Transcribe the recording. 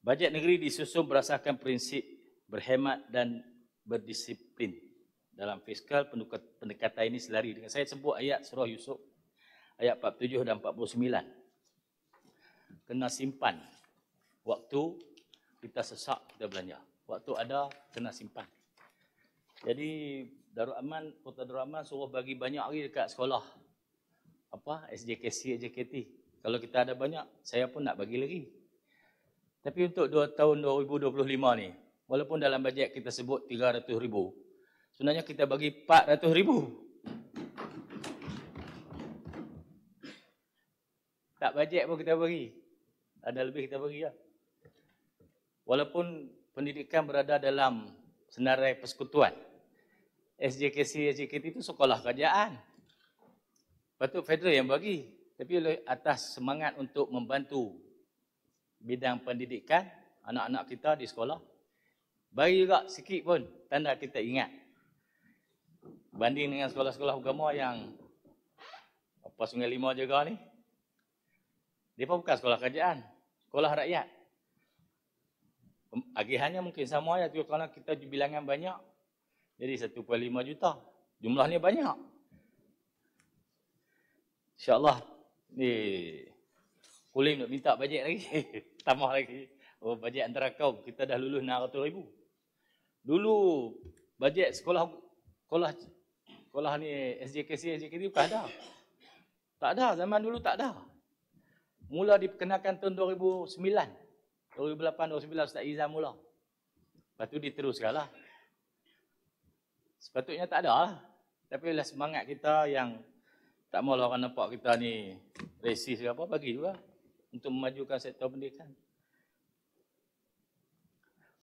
Bajet negeri disusun berdasarkan prinsip berhemat dan berdisiplin. Dalam fiskal, pendekatan ini selari dengan saya sebut ayat surah Yusuf, ayat 47 dan 49. Kena simpan. Waktu kita sesak, kita belanja. Waktu ada, kena simpan. Jadi, Darul Aman, Kota Darul Aman suruh bagi banyak lagi dekat sekolah. SJKC, SJKT. Kalau kita ada banyak, saya pun nak bagi lagi. Tapi untuk tahun 2025 ni, walaupun dalam bajet kita sebut 300,000, sebenarnya kita bagi 400,000. Tak bajet pun kita bagi. Ada lebih kita bagi lah. Walaupun pendidikan berada dalam senarai persekutuan, SJKC, SJKT itu sekolah kerajaan. Patut federal yang bagi. Tapi oleh atas semangat untuk membantu bidang pendidikan anak-anak kita di sekolah, bagi juga sikit pun tanda kita ingat. Banding dengan sekolah-sekolah agama yang Sungai Lima juga ni, dia pun bukan sekolah kerajaan, sekolah rakyat. Agihannya mungkin sama ya, kalau kita bilangan banyak, jadi 1.5 juta. Jumlahnya banyak. InsyaAllah ni Kulim nak minta bajet lagi. Tambah lagi. Bajet antara kaum. Kita dah lulus 600,000. Dulu bajet sekolah ni SJKC, SJKT bukan ada. Tak ada. Zaman dulu tak ada. Mula diperkenalkan tahun 2009. 2008, 2009 Ustaz Izzam mula. Lepas tu diteruskan lah. Sepatutnya tak ada lah. Tapi oleh semangat kita yang tak mahu orang nampak kita ni resis ke apa, bagi juga untuk memajukan sektor pendidikan.